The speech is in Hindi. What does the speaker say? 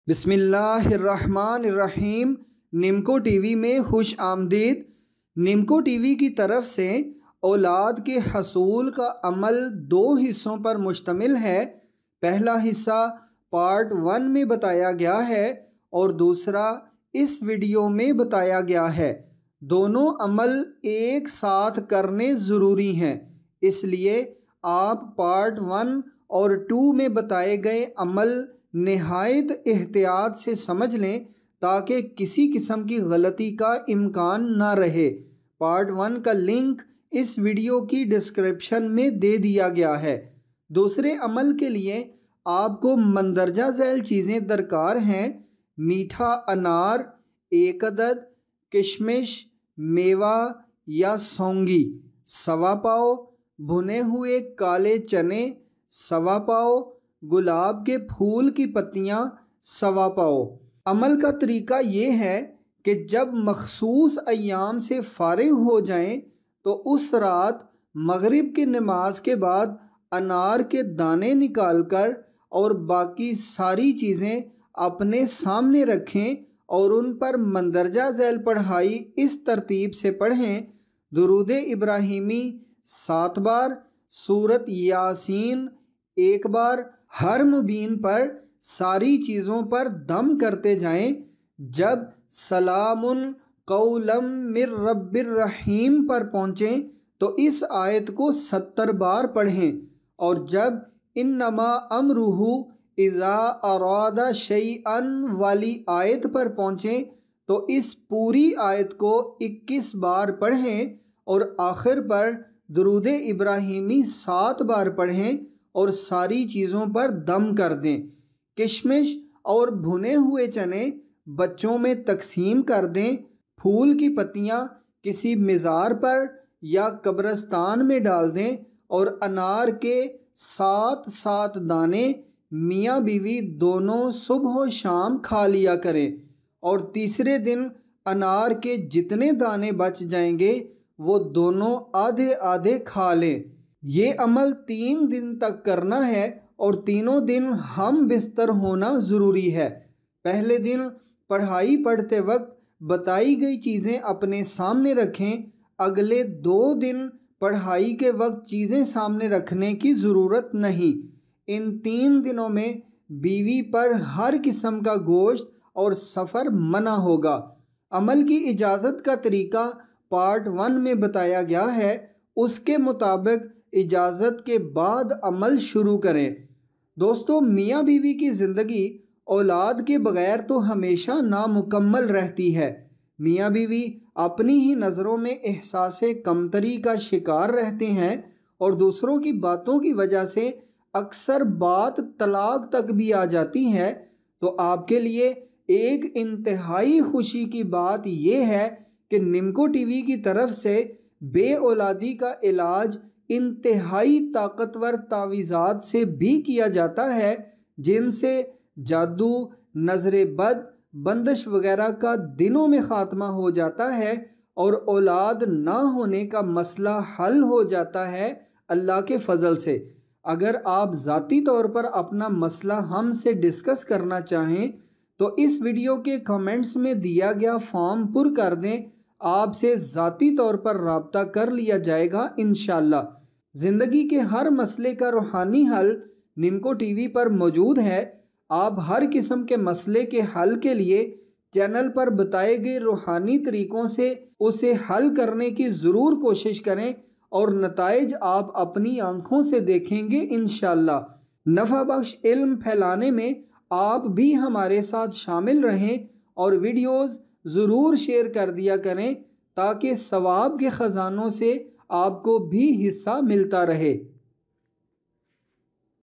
बिस्मिल्लाहिर्रहमानिर्रहीम। निमको टीवी में खुश आमदीद। निमको टीवी की तरफ से औलाद के हसूल का अमल 2 हिस्सों पर मुश्तमिल है। पहला हिस्सा पार्ट 1 में बताया गया है और दूसरा इस वीडियो में बताया गया है। दोनों अमल एक साथ करने ज़रूरी हैं, इसलिए आप पार्ट 1 और 2 में बताए गए अमल निहायत एहतियात से समझ लें ताकि किसी किस्म की गलती का इम्कान ना रहे। पार्ट 1 का लिंक इस वीडियो की डिस्क्रिप्शन में दे दिया गया है। दूसरे अमल के लिए आपको मंदरजा झैल चीज़ें दरकार हैं। मीठा अनार 1 अदद, किशमिश, मेवा या सौंगी 1.25 पाव, भुने हुए काले चने 1.25 पाव, गुलाब के फूल की पत्तियाँ 1.25 पाव। अमल का तरीका ये है कि जब मखसूस अय्याम से फारिग हो जाएं तो उस रात मगरिब की नमाज के बाद अनार के दाने निकालकर और बाकी सारी चीज़ें अपने सामने रखें और उन पर मंदरजा झैल पढ़ाई इस तरतीब से पढ़ें: दुरूद इब्राहिमी 7 बार, सूरत यासीन 1 बार। हर मुबीन पर सारी चीज़ों पर दम करते जाएं। जब सलामुन कौलम मिर रब्बिर रहीम पर पहुँचें तो इस आयत को 70 बार पढ़ें और जब इन्नमा अमरुहु इज़ा अरादा शैअन वाली आयत पर पहुँचें तो इस पूरी आयत को 21 बार पढ़ें और आखिर पर दुरूद इब्राहिमी 7 बार पढ़ें और सारी चीज़ों पर दम कर दें। किशमिश और भुने हुए चने बच्चों में तकसीम कर दें। फूल की पत्तियाँ किसी मिज़ार पर या कब्रिस्तान में डाल दें और अनार के 7 दाने मियाँ बीवी दोनों सुबह व शाम खा लिया करें और तीसरे दिन अनार के जितने दाने बच जाएंगे वो दोनों आधे आधे खा लें। ये अमल 3 दिन तक करना है और तीनों दिन हम बिस्तर होना ज़रूरी है। पहले दिन पढ़ाई पढ़ते वक्त बताई गई चीज़ें अपने सामने रखें। अगले 2 दिन पढ़ाई के वक्त चीज़ें सामने रखने की ज़रूरत नहीं। इन 3 दिनों में बीवी पर हर किस्म का गोश्त और सफ़र मना होगा। अमल की इजाज़त का तरीका पार्ट 1 में बताया गया है, उसके मुताबिक इजाज़त के बाद अमल शुरू करें। दोस्तों, मियाँ बीवी की ज़िंदगी औलाद के बग़ैर तो हमेशा नामुकम्मल रहती है। मियाँ बीवी अपनी ही नज़रों में एहसास-ए कमतरी का शिकार रहते हैं और दूसरों की बातों की वजह से अक्सर बात तलाक तक भी आ जाती है। तो आपके लिए एक इंतहाई खुशी की बात यह है कि निमको टीवी की तरफ से बे औलादी का इलाज इंतहाई ताकतवर तावीज़ात से भी किया जाता है, जिनसे जादू, नज़रे बद, बंदिश वगैरह का दिनों में ख़ात्मा हो जाता है और औलाद ना होने का मसला हल हो जाता है अल्लाह के फ़ज़ल से। अगर आप ज़ाती तौर पर अपना मसला हमसे डिस्कस करना चाहें तो इस वीडियो के कमेंट्स में दिया गया फॉर्म पुर कर दें। आपसे ज़ाती तौर पर रब्ता कर लिया जाएगा इंशाअल्लाह। ज़िंदगी के हर मसले का रूहानी हल निमको टीवी पर मौजूद है। आप हर किस्म के मसले के हल के लिए चैनल पर बताए गए रूहानी तरीक़ों से उसे हल करने की ज़रूर कोशिश करें और नताइज आप अपनी आँखों से देखेंगे इंशाअल्लाह। नफ़ा बख्श इल्म फैलाने में आप भी हमारे साथ शामिल रहें और वीडियोज़ ज़रूर शेयर कर दिया करें ताकि सवाब के ख़जानों से आपको भी हिस्सा मिलता रहे।